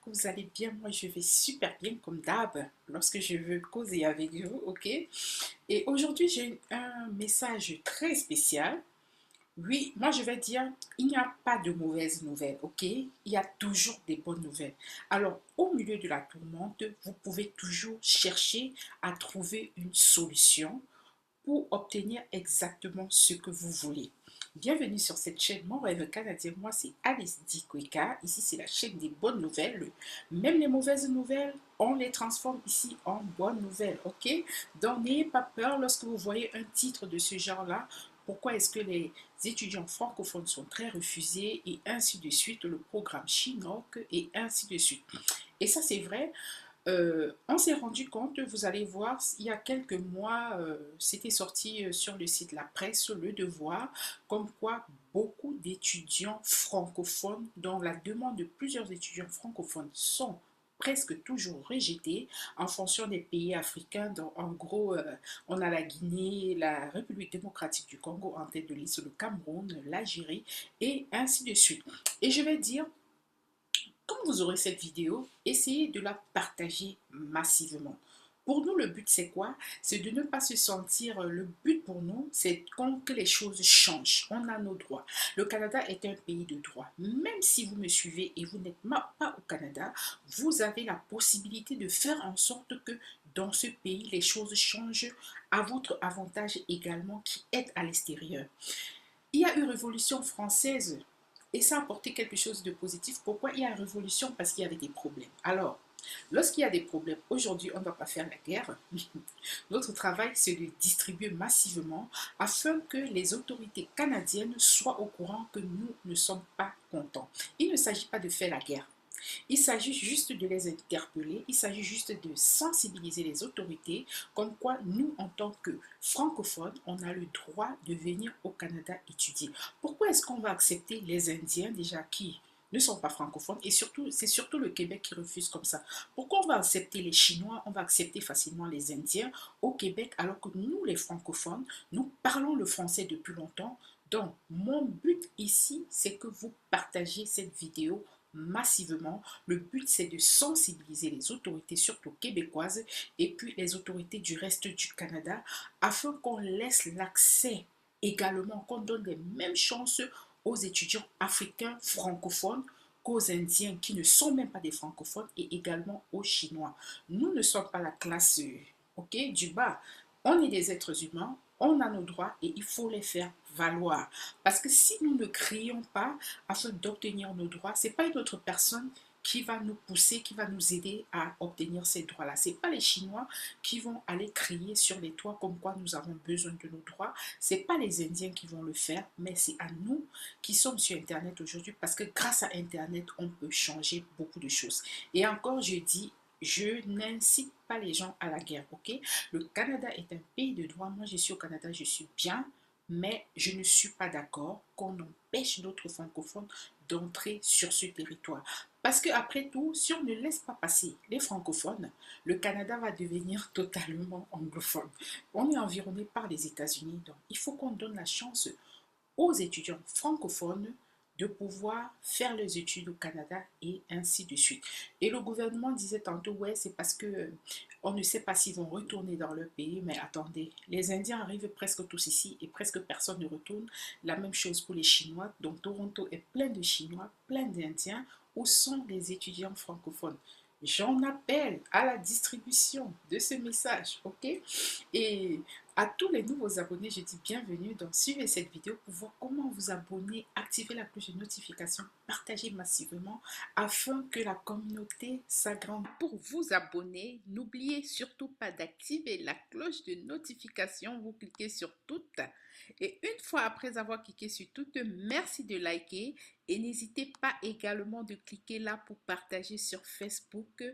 que vous allez bien. Moi, je vais super bien comme d'hab lorsque je veux causer avec vous, ok? Et aujourd'hui, j'ai un message très spécial. Oui, moi, je vais dire, il n'y a pas de mauvaises nouvelles, ok? Il y a toujours des bonnes nouvelles. Alors, au milieu de la tourmente, vous pouvez toujours chercher à trouver une solution pour obtenir exactement ce que vous voulez. Bienvenue sur cette chaîne Mon Rêve Canadien. Moi, c'est Alice Dikweka. Ici, c'est la chaîne des bonnes nouvelles. Même les mauvaises nouvelles, on les transforme ici en bonnes nouvelles. Ok? Donc, n'ayez pas peur lorsque vous voyez un titre de ce genre-là. Pourquoi est-ce que les étudiants francophones sont très refusés et ainsi de suite, le programme Chinook et ainsi de suite. Et ça, c'est vrai. On s'est rendu compte, vous allez voir, il y a quelques mois, c'était sorti sur le site La Presse, Le Devoir, comme quoi beaucoup d'étudiants francophones, dont la demande de plusieurs étudiants francophones sont presque toujours rejetées en fonction des pays africains. Donc, en gros, on a la Guinée, la République démocratique du Congo en tête de liste, le Cameroun, l'Algérie et ainsi de suite. Et je vais dire, quand vous aurez cette vidéo, essayez de la partager massivement. Pour nous, le but, c'est quoi? C'est de ne pas se sentir... Le but pour nous, c'est que les choses changent. On a nos droits. Le Canada est un pays de droit. Même si vous me suivez et vous n'êtes pas au Canada, vous avez la possibilité de faire en sorte que dans ce pays, les choses changent à votre avantage également qui est à l'extérieur. Il y a eu Révolution française et ça a apporté quelque chose de positif. Pourquoi il y a une révolution? Parce qu'il y avait des problèmes. Alors, lorsqu'il y a des problèmes, aujourd'hui, on ne va pas faire la guerre. Notre travail, c'est de distribuer massivement afin que les autorités canadiennes soient au courant que nous ne sommes pas contents. Il ne s'agit pas de faire la guerre. Il s'agit juste de les interpeller, il s'agit juste de sensibiliser les autorités, comme quoi nous, en tant que francophones, on a le droit de venir au Canada étudier. Pourquoi est-ce qu'on va accepter les Indiens déjà qui ne sont pas francophones et surtout, c'est surtout le Québec qui refuse comme ça. Pourquoi on va accepter les Chinois, on va accepter facilement les Indiens au Québec alors que nous, les francophones, nous parlons le français depuis longtemps. Donc, mon but ici, c'est que vous partagiez cette vidéo massivement. Le but, c'est de sensibiliser les autorités, surtout québécoises, et puis les autorités du reste du Canada, afin qu'on laisse l'accès également, qu'on donne les mêmes chances aux étudiants africains francophones qu'aux Indiens qui ne sont même pas des francophones et également aux Chinois. Nous ne sommes pas la classe ok, du bas. On est des êtres humains, on a nos droits et il faut les faire valoir. Parce que si nous ne crions pas afin d'obtenir nos droits, ce n'est pas une autre personne qui va nous pousser, qui va nous aider à obtenir ces droits-là. Ce n'est pas les Chinois qui vont aller crier sur les toits comme quoi nous avons besoin de nos droits. Ce n'est pas les Indiens qui vont le faire, mais c'est à nous qui sommes sur Internet aujourd'hui parce que grâce à Internet, on peut changer beaucoup de choses. Et encore, je dis, je n'incite pas les gens à la guerre, ok? Le Canada est un pays de droit. Moi, je suis au Canada, je suis bien, mais je ne suis pas d'accord qu'on empêche d'autres francophones d'entrer sur ce territoire. Parce qu'après tout, si on ne laisse pas passer les francophones, le Canada va devenir totalement anglophone. On est environné par les États-Unis, donc il faut qu'on donne la chance aux étudiants francophones de pouvoir faire leurs études au Canada et ainsi de suite. Et le gouvernement disait tantôt, ouais, c'est parce que on ne sait pas s'ils vont retourner dans leur pays, mais attendez, les Indiens arrivent presque tous ici et presque personne ne retourne. La même chose pour les Chinois, donc Toronto est plein de Chinois, plein d'Indiens. Où sont les étudiants francophones? J'en appelle à la distribution de ce message, ok? Et à tous les nouveaux abonnés, je dis bienvenue. Donc, suivez cette vidéo pour voir comment vous abonner, activer la cloche de notification, partager massivement afin que la communauté s'agrandisse. Pour vous abonner, n'oubliez surtout pas d'activer la cloche de notification. Vous cliquez sur toutes. Et une fois après avoir cliqué sur toutes, merci de liker. Et n'hésitez pas également de cliquer là pour partager sur Facebook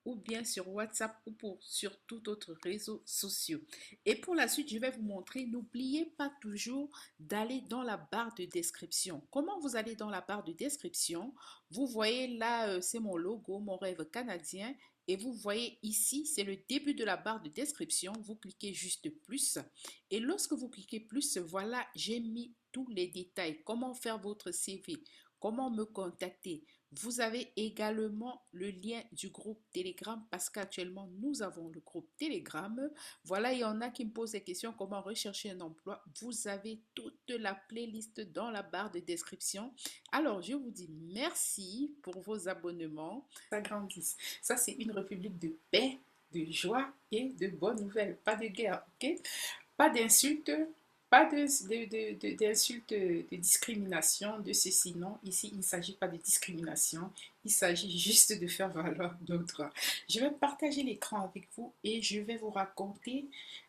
ou bien sur WhatsApp ou sur tout autre réseau social. Et pour la suite, je vais vous montrer, n'oubliez pas toujours d'aller dans la barre de description. Comment vous allez dans la barre de description? Vous voyez là, c'est mon logo, mon rêve canadien. Et vous voyez ici, c'est le début de la barre de description. Vous cliquez juste plus. Et lorsque vous cliquez plus, voilà, j'ai mis tous les détails. Comment faire votre CV? Comment me contacter? Vous avez également le lien du groupe Telegram parce qu'actuellement nous avons le groupe Telegram. Voilà, il y en a qui me posent des questions comment rechercher un emploi. Vous avez toute la playlist dans la barre de description. Alors, je vous dis merci pour vos abonnements. Ça grandit. Ça, c'est une république de paix, de joie et de bonnes nouvelles. Pas de guerre, ok? Pas d'insultes, pas d'insultes, de discrimination, de ceci, non. Ici, il ne s'agit pas de discrimination, il s'agit juste de faire valoir nos droits. Je vais partager l'écran avec vous et je vais vous raconter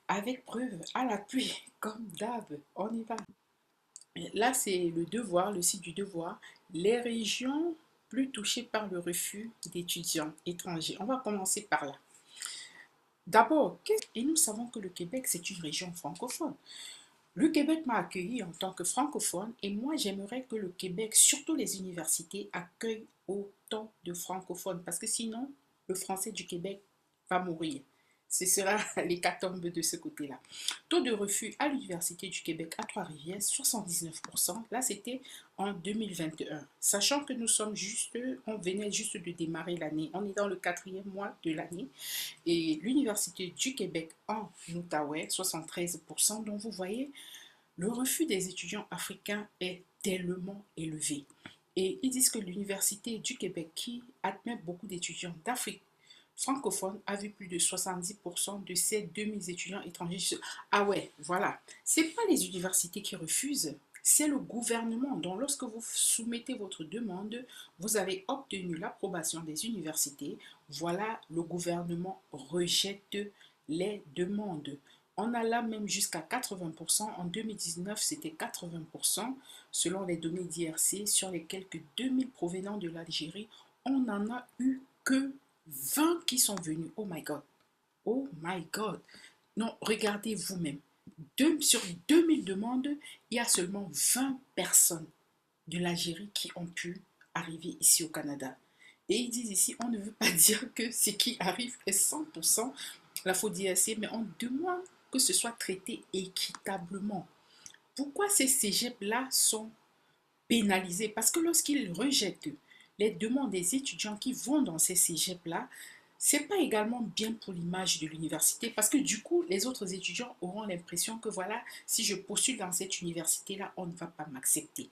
avec preuve à l'appui, comme d'hab. On y va. Là, c'est le Devoir, le site du Devoir. Les régions plus touchées par le refus d'étudiants étrangers. On va commencer par là. D'abord, et nous savons que le Québec, c'est une région francophone. Le Québec m'a accueilli en tant que francophone et moi j'aimerais que le Québec, surtout les universités, accueillent autant de francophones parce que sinon le français du Québec va mourir. Ce sera l'hécatombe de ce côté-là. Taux de refus à l'Université du Québec à Trois-Rivières, 79%. Là, c'était en 2021. Sachant que nous sommes juste, on venait juste de démarrer l'année. On est dans le 4e mois de l'année. Et l'Université du Québec en Outaouais, 73%. Donc, vous voyez, le refus des étudiants africains est tellement élevé. Et ils disent que l'Université du Québec, qui admet beaucoup d'étudiants d'Afrique francophone, a vu plus de 70% de ces 2000 étudiants étrangers. Ah ouais, voilà. Ce n'est pas les universités qui refusent, c'est le gouvernement. Donc, lorsque vous soumettez votre demande, vous avez obtenu l'approbation des universités. Voilà, le gouvernement rejette les demandes. On a là même jusqu'à 80%. En 2019, c'était 80%. Selon les données d'IRC, sur les quelques 2000 provenant de l'Algérie, on n'en a eu que 20 qui sont venus. Oh my God. Oh my God. Non, regardez vous-même. Sur 2000 demandes, il y a seulement 20 personnes de l'Algérie qui ont pu arriver ici au Canada. Et ils disent ici, on ne veut pas dire que ce qui arrive est 100% la faute d'IRC, mais on demande que ce soit traité équitablement. Pourquoi ces cégeps-là sont pénalisés? Parce que lorsqu'ils rejettent les demandes des étudiants qui vont dans ces cégeps-là, c'est pas également bien pour l'image de l'université parce que du coup, les autres étudiants auront l'impression que voilà, si je postule dans cette université-là, on ne va pas m'accepter.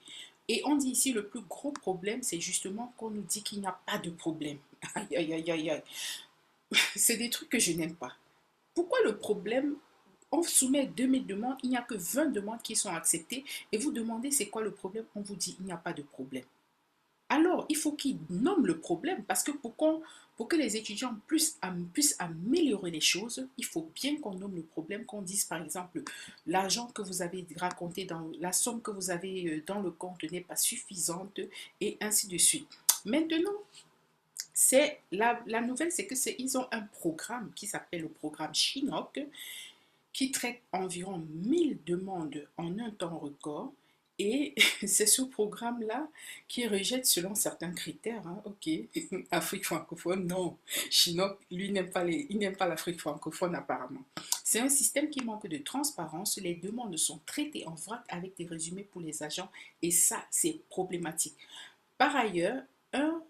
Et on dit ici, le plus gros problème, c'est justement qu'on nous dit qu'il n'y a pas de problème. Aïe, aïe, aïe, aïe, aïe. C'est des trucs que je n'aime pas. Pourquoi le problème? On soumet 2000 demandes, il n'y a que 20 demandes qui sont acceptées et vous demandez c'est quoi le problème, on vous dit il n'y a pas de problème. Alors, il faut qu'ils nomment le problème parce que pour que les étudiants puissent améliorer les choses, il faut bien qu'on nomme le problème, qu'on dise par exemple l'argent que vous avez raconté dans la somme que vous avez dans le compte n'est pas suffisante et ainsi de suite. Maintenant, c'est la nouvelle, c'est que ils ont un programme qui s'appelle le programme Chinook qui traite environ 1000 demandes en un temps record. Et c'est ce programme-là qui rejette selon certains critères. Hein. Ok, Afrique francophone, non. Chinook, lui, il n'aime pas l'Afrique francophone apparemment. C'est un système qui manque de transparence. Les demandes sont traitées en vrac avec des résumés pour les agents. Et ça, c'est problématique. Par ailleurs, un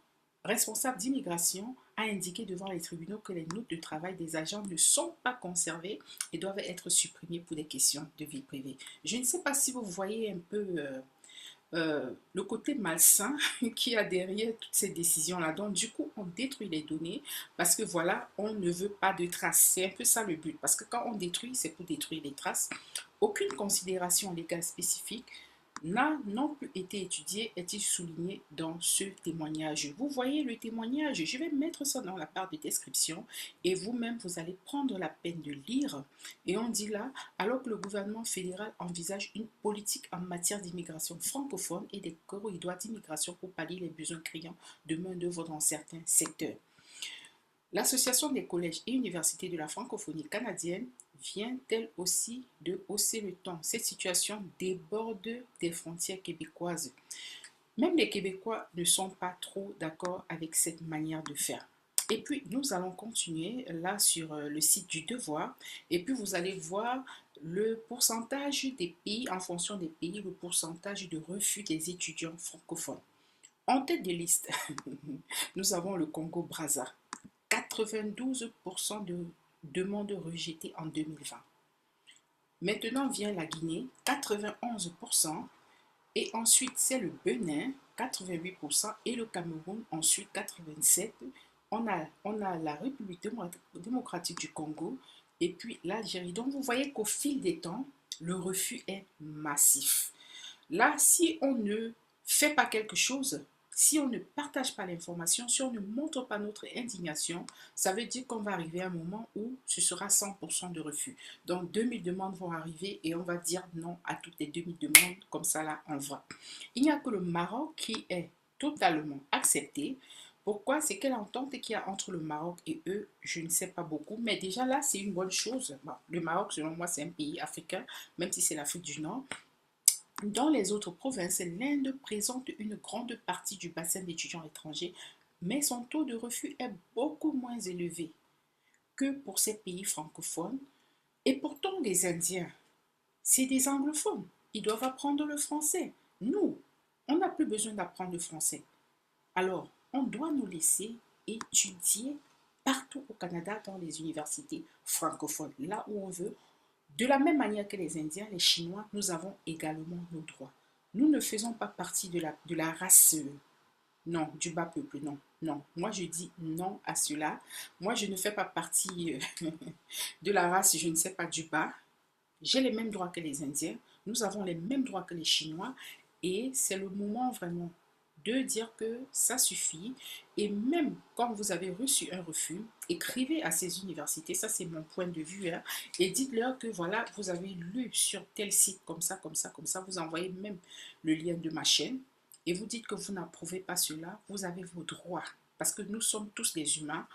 responsable d'immigration a indiqué devant les tribunaux que les notes de travail des agents ne sont pas conservées et doivent être supprimées pour des questions de vie privée. Je ne sais pas si vous voyez un peu le côté malsain qu'il y a derrière toutes ces décisions-là. Donc, du coup, on détruit les données parce que voilà, on ne veut pas de traces. C'est un peu ça le but. Parce que quand on détruit, c'est pour détruire les traces. Aucune considération légale spécifique n'a non plus été étudié, est-il souligné dans ce témoignage. Vous voyez le témoignage, je vais mettre ça dans la barre de description et vous-même, vous allez prendre la peine de lire. Et on dit là, alors que le gouvernement fédéral envisage une politique en matière d'immigration francophone et des corridors d'immigration pour pallier les besoins criants de main-d'œuvre dans certains secteurs. L'Association des collèges et universités de la francophonie canadienne vient elle aussi de hausser le ton. Cette situation déborde des frontières québécoises. Même les Québécois ne sont pas trop d'accord avec cette manière de faire. Et puis, nous allons continuer là sur le site du Devoir. Et puis, vous allez voir le pourcentage des pays, en fonction des pays, le pourcentage de refus des étudiants francophones. En tête de liste, nous avons le Congo-Brazza. 92% de demandes rejetées en 2020. Maintenant vient la Guinée, 91%. Et ensuite, c'est le Bénin, 88%. Et le Cameroun, ensuite, 87%. On a la République démocratique du Congo et puis l'Algérie. Donc, vous voyez qu'au fil des temps, le refus est massif. Là, si on ne fait pas quelque chose, si on ne partage pas l'information, si on ne montre pas notre indignation, ça veut dire qu'on va arriver à un moment où ce sera 100% de refus. Donc 2000 demandes vont arriver et on va dire non à toutes les 2000 demandes, comme ça là on va. Il n'y a que le Maroc qui est totalement accepté. Pourquoi? C'est quelle entente qu'il y a entre le Maroc et eux, je ne sais pas beaucoup, mais déjà là c'est une bonne chose. Bon, le Maroc selon moi c'est un pays africain, même si c'est l'Afrique du Nord. Dans les autres provinces, l'Inde présente une grande partie du bassin d'étudiants étrangers, mais son taux de refus est beaucoup moins élevé que pour ces pays francophones. Et pourtant, les Indiens, c'est des anglophones. Ils doivent apprendre le français. Nous, on n'a plus besoin d'apprendre le français. Alors, on doit nous laisser étudier partout au Canada dans les universités francophones, là où on veut. De la même manière que les Indiens, les Chinois, nous avons également nos droits. Nous ne faisons pas partie de la race, non, du bas peuple, non, non. Moi, je dis non à cela. Moi, je ne fais pas partie de la race, je ne sais pas, du bas. J'ai les mêmes droits que les Indiens. Nous avons les mêmes droits que les Chinois. Et c'est le moment vraiment de dire que ça suffit. Et même quand vous avez reçu un refus, écrivez à ces universités, ça c'est mon point de vue, hein, et dites-leur que voilà, vous avez lu sur tel site comme ça, comme ça, comme ça. Vous envoyez même le lien de ma chaîne et vous dites que vous n'approuvez pas cela. Vous avez vos droits. Parce que nous sommes tous des humains.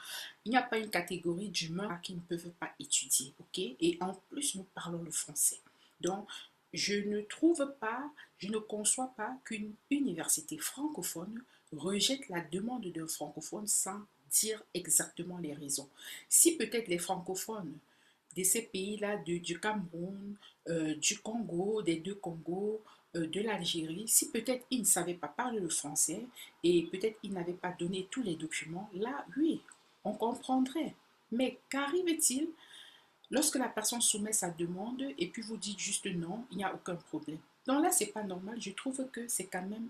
Il n'y a pas une catégorie d'humains qui ne peuvent pas étudier, ok? Et en plus, nous parlons le français. Donc, je ne trouve pas, je ne conçois pas qu'une université francophone rejette la demande d'un francophone sans dire exactement les raisons. Si peut-être les francophones de ces pays-là, du Cameroun, du Congo, des deux Congos, de l'Algérie, si peut-être ils ne savaient pas parler le français et peut-être ils n'avaient pas donné tous les documents, là, oui, on comprendrait. Mais qu'arrive-t-il lorsque la personne soumet sa demande et puis vous dites juste non, il n'y a aucun problème? Donc là, c'est pas normal. Je trouve que c'est quand même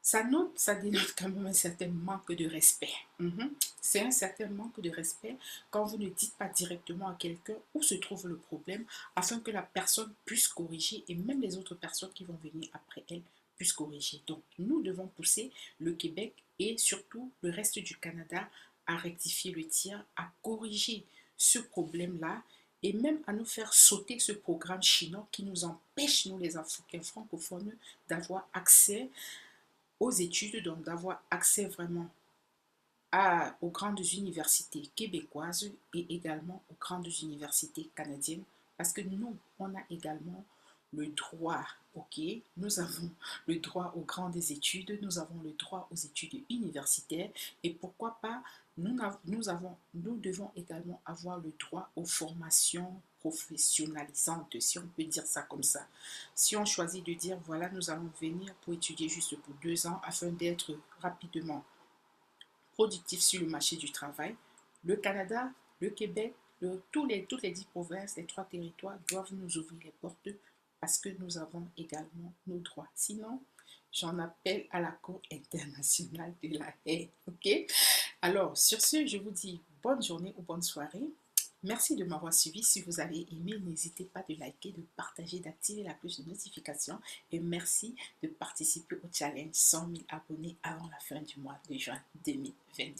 ça dénote quand même un certain manque de respect. C'est un certain manque de respect quand vous ne dites pas directement à quelqu'un où se trouve le problème afin que la personne puisse corriger et même les autres personnes qui vont venir après elle puissent corriger. Donc, nous devons pousser le Québec et surtout le reste du Canada à rectifier le tir, à corriger ce problème-là et même à nous faire sauter ce programme chinois qui nous empêche, nous les Africains francophones, d'avoir accès aux études, donc d'avoir accès vraiment aux grandes universités québécoises et également aux grandes universités canadiennes, parce que nous, on a également le droit, ok? Nous avons le droit aux grandes études, nous avons le droit aux études universitaires, et pourquoi pas, nous devons également avoir le droit aux formations professionnalisantes, si on peut dire ça comme ça. Si on choisit de dire, voilà, nous allons venir pour étudier juste pour 2 ans afin d'être rapidement productif sur le marché du travail, le Canada, le Québec, toutes les 10 provinces, les 3 territoires doivent nous ouvrir les portes parce que nous avons également nos droits. Sinon, j'en appelle à la Cour internationale de la Haye. Ok? Alors, sur ce, je vous dis bonne journée ou bonne soirée. Merci de m'avoir suivi. Si vous avez aimé, n'hésitez pas de liker, de partager, d'activer la cloche de notification. Et merci de participer au challenge 100 000 abonnés avant la fin du mois de juin 2022.